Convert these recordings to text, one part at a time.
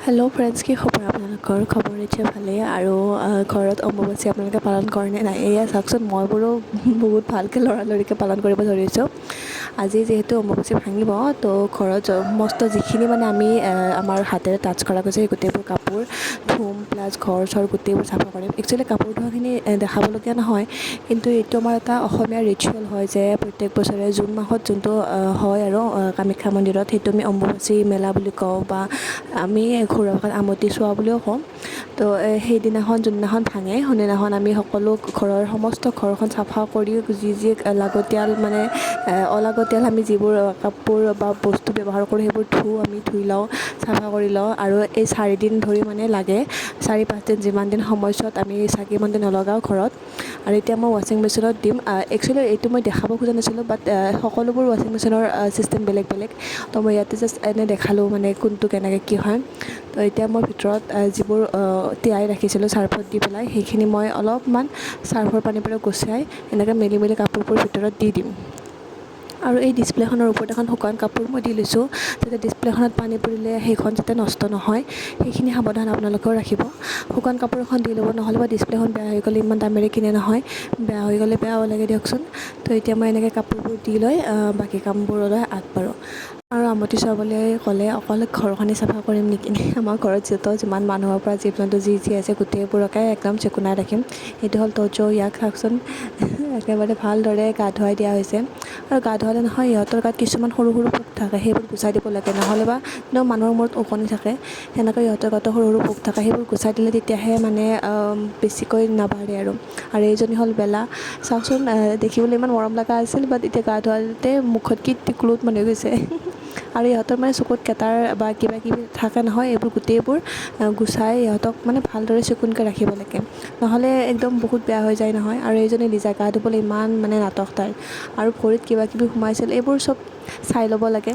hello friends की खबर आपुनालुकर खबर इतना भाले और घर अम्बुबाची आपलोके पालन करे ना एया चाकचोन मैं बोलो बहुत भालके लड़ालड़िके पालन कर धरिছো আজি जेहेतु अम्बुबाची भांगिब तो घर मस्त जिखिनि माने आमी आमार हातेरे टाच करा गयছে गोटेइबोर कापोर धुम प्लास घर सर गोटेइबोर साफा करिम एक्चुअली कापोर धोवाखिनि देखाबलगिया নহয় किन्तु एइটো आमार एटा अসমীয়া रिचुअल হয় যে प्रत्येक बछरे जून माहत जोंतो হয় আৰু কামাখ্যা মন্দিৰত हेतु आमी अम्बुबाची मेला বুলি कওঁ বা आमी ঘৰুৱা ভাষাত আমতি सुवा বুলিও কওঁ তো সেইদিনাখন যোনদিনাখন ভাঙে সেইদিনাখন আমি সকলো ঘৰৰ সমস্ত ঘৰখন চাফা কৰি যি লাগতিয়াল মানে অলাগতিয়াল আমি যিবোৰ কাপোৰ বা বস্তু ব্যৱহাৰ কৰোঁ সেইবোৰ আমি ধুই লওঁ চাফা কৰি লওঁ আৰু এই 4 দিন ধৰি মানে লাগে 4-5 দিন যিমান দিন সময়ছত আমি চাকি বন্তি নলগাওঁ ঘৰত আৰু এতিয়া মই ৱাশ্বিং মেচিনত দিম একচুৱেলি এইটো মই দেখাব খোজা নাছিলোঁ বাট সকলোবোৰ ৱাশ্বিং মেচিনৰ চিষ্টেম বেলেগ বেলেগ তো মই ইয়াতে জাষ্ট এনে দেখালোঁ মানে কোনটো কেনেকৈ কি হয় তো এতিয়া মই ভিতৰত যিবোৰ তিয়াই ৰাখিছিলোঁ চাৰ্ফত দি পেলাই সেইখিনি মই অলপমান চাৰ্ফৰ পানীৰ পৰা গুচাই এনেকৈ মেলি মেলি কাপোৰবোৰ ভিতৰত দি দিম আৰু এই ডিসপ্লেখনৰ ওপৰত এখন শুকান কাপোৰ মই দি লৈছোঁ যাতে ডিসপ্লেখনত পানী পৰিলে সেইখন যাতে নষ্ট নহয় সেইখিনি সাৱধান আপোনালোকেও ৰাখিব শুকান কাপোৰ এখন দি ল'ব নহ'লে বা ডিসপ্লেখন বেয়া হৈ গ'লে ইমান দামেৰে কিনে নহয় বেয়া হৈ গ'লে বেয়াও লাগে দিয়কচোন তো এতিয়া মই এনেকৈ কাপোৰবোৰ দি লৈ বাকী কামবোৰলৈ আগবাঢ়ো আৰু আমতি চাবলৈ ক'লে অকল ঘৰখনি চাফা কৰিম নেকি আমাৰ ঘৰত যিমান মানুহৰ পৰা জীৱ জন্তু যি আছে গোটেইবোৰকে একদম চেকুনাই ৰাখিম এইটো হ'ল তজো ইয়াক চাওকচোন একেবাৰে ভালদৰে গা ধুৱাই দিয়া হৈছে আৰু গা ধুৱালে নহয় ইহঁতৰ গাত কিছুমান সৰু সৰু পোক থাকে সেইবোৰ গুচাই দিব লাগে নহ'লে বা মানুহৰ মূৰত ওকণি থাকে সেনেকৈ ইহঁতৰ গাতো সৰু সৰু পোক থাকে সেইবোৰ গুচাই দিলে তেতিয়াহে মানে বেছিকৈ নাবাঢ়ে আৰু এইজনী হ'ল বেলা চাওকচোন দেখিবলৈ ইমান মৰম লগা আছিল বাট এতিয়া গা ধুৱাওঁতে মুখত কি টিকলুত মানে গৈছে আৰু ইহঁতৰ মানে চকুত কেটাৰ বা কিবা কিবি থাকে নহয় এইবোৰ গোটেইবোৰ গুচাই ইহঁতক মানে ভালদৰে চিকুণকৈ ৰাখিব লাগে নহ'লে একদম বহুত বেয়া হৈ যায় নহয় আৰু এইজনী লিজা গা ধুবলৈ ইমান মানে নাটক তাই আৰু ভৰিত কিবা কিবি সোমাইছিল এইবোৰ চব চাই ল'ব লাগে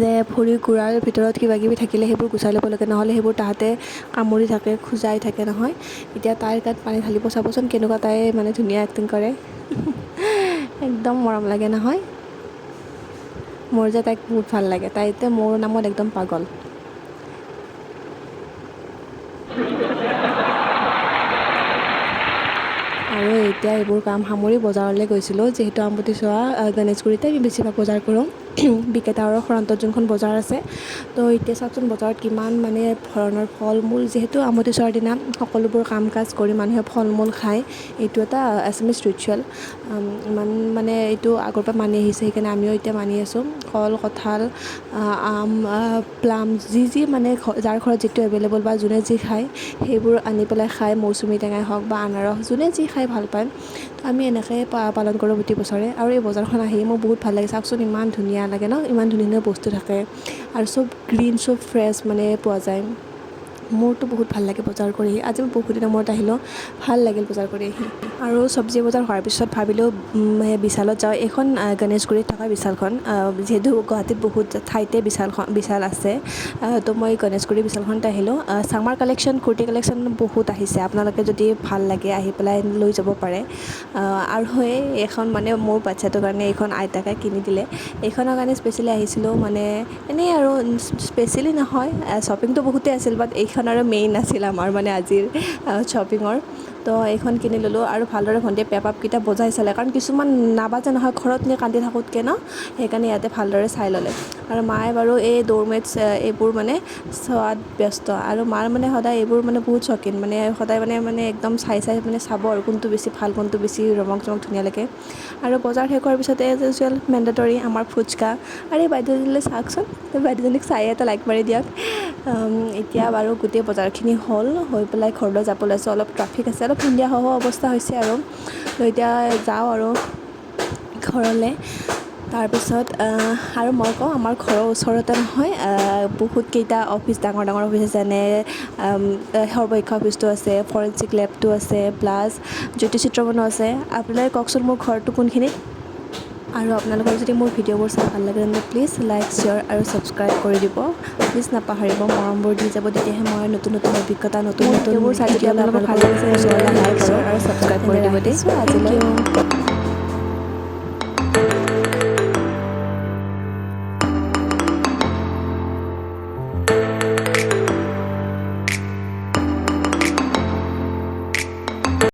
যে ভৰিৰ গুড়াৰ ভিতৰত কিবা কিবি থাকিলে সেইবোৰ গুচাই ল'ব লাগে নহ'লে সেইবোৰ তাহাঁতে কামুৰি থাকে খোজাই থাকে নহয় এতিয়া তাইৰ গাত পানী ঢালিব চাবচোন কেনেকুৱা তাই মানে ধুনীয়া এক্টিং কৰে একদম মৰম লাগে নহয় মোৰ যে তাইক বহুত ভাল লাগে তাই এতিয়া মোৰ নামত একদম পাগল আৰু এতিয়া এইবোৰ কাম সামৰি বজাৰলৈ গৈছিলোঁ যিহেতু আমতি চোৱা গণেশগুৰিতে আমি বেছিভাগ বজাৰ কৰোঁ বিকেটাৰৰ ফ্ৰণ্টত যোনখন বজাৰ আছে তো এতিয়া চাওকচোন বজাৰত কিমান মানে ধৰণৰ ফল মূল যিহেতু আমতি চোৱাৰ দিনা সকলোবোৰ কাম কাজ কৰি মানুহে ফল মূল খায় এইটো এটা আছামিজ ৰিচুৱেল ইমান মানে এইটো আগৰ পৰা মানি আহিছে সেইকাৰণে আমিও এতিয়া মানি আছোঁ কল কঁঠাল আম প্লাম যি মানে যাৰ ঘৰত যিটো এভেইলেবল বা যোনে যি খায় সেইবোৰ আনি পেলাই খায় মৌচুমী টেঙাই হওক বা আনাৰস যোনে যি খাই ভাল পায় তো আমি এনেকৈ পালন কৰোঁ প্ৰতি বছৰে আৰু এই বজাৰখন আহি মোৰ বহুত ভাল লাগে চাওকচোন ইমান ধুনীয়া লাগে ন ইমান ধুনীয়া ধুনীয়া বস্তু থাকে আৰু চব গ্ৰীণ চব ফ্ৰেছ মানে পোৱা যায় মোৰতো বহুত ভাল লাগে বজাৰ কৰি আজি মই বহুত দিনৰ মূৰত আহিলোঁ ভাল লাগিল বজাৰ কৰি আহি আৰু চব্জি বজাৰ হোৱাৰ পিছত ভাবিলোঁ বিশালত যাওঁ এইখন গণেশগুৰিত থকা বিশালখন যিহেতু গুৱাহাটীত বহুত ঠাইতে বিশাল আছে তো মই গণেশগুৰি বিশালখনতে আহিলোঁ ছামাৰ কালেকশ্যন কুৰ্তি কালেকশ্যন বহুত আহিছে আপোনালোকে যদি ভাল লাগে আহি পেলাই লৈ যাব পাৰে আৰু এইখন মানে মোৰ বাচ্ছাটোৰ কাৰণে এইখন আইতাকে কিনি দিলে এইখনৰ কাৰণে স্পেচিয়েলি আহিছিলোঁ মানে এনেই আৰু স্পেচিয়েলি নহয় শ্বপিংটো বহুতেই আছিল বাট এইখনৰে মেইন আছিল আমাৰ মানে আজিৰ শ্বপিঙৰ তো এইখন কিনি ল'লোঁ আৰু ভালদৰে ভণ্টিয়ে পেপাপকেইটা বজাই চালে কাৰণ কিছুমান নাবাজে নহয় ঘৰত নি কান্দি থাকোঁতকৈ ন সেইকাৰণে ইয়াতে ভালদৰে চাই ল'লে আৰু মায়ে বাৰু এই ড'ৰমেটছ এইবোৰ মানে চোৱাত ব্যস্ত আৰু মাৰ মানে সদায় এইবোৰ মানে বহুত চকিন মানে সদায় মানে একদম চাই মানে চাব আৰু কোনটো বেছি ভাল কোনটো বেছি ৰমক জমক ধুনীয়া লাগে আৰু বজাৰ শেষ হোৱাৰ পিছতে এজ ইউজুৱেল মেণ্ডেটৰী আমাৰ ফুচকা আৰু এই বাইদেউজনীলৈ চাওকচোন বাইদেউজনীক চাই এটা লাইক মাৰি দিয়ক এতিয়া বাৰু গোটেই বজাৰখিনি হৈ পেলাই ঘৰলৈ যাব লৈছোঁ অলপ ট্ৰাফিক আছে অলপ সন্ধিয়া হোৱা অৱস্থা হৈছে আৰু তো এতিয়া যাওঁ আৰু ঘৰলৈ তাৰপিছত আৰু মই কওঁ আমাৰ ঘৰৰ ওচৰতে নহয় বহুতকেইটা অফিচ ডাঙৰ ডাঙৰ অফিচ আছে যেনে সৰ্বশিক্ষা অফিচটো আছে ফৰেনচিক লেবটো আছে প্লাছ জ্যোতিচিত্ৰ বনো আছে আপোনালোকে কওকচোন মোৰ ঘৰটো কোনখিনিত আৰু আপোনালোকৰ যদি মোৰ ভিডিঅ'বোৰ চাই ভাল লাগে তেন্তে প্লিজ লাইক শ্বেয়াৰ আৰু ছাবস্ক্ৰাইব কৰি দিব প্লিজ নাপাহৰিব মৰমবোৰ দি যাব তেতিয়াহে মই নতুন নতুন অভিজ্ঞতা নতুন নতুনবোৰ চাই যদি আপোনালোকৰ ভাল লাগিছে লাইক শ্বেয়াৰ আৰু ছাবস্ক্ৰাইব কৰি দিব দেই আজিলৈ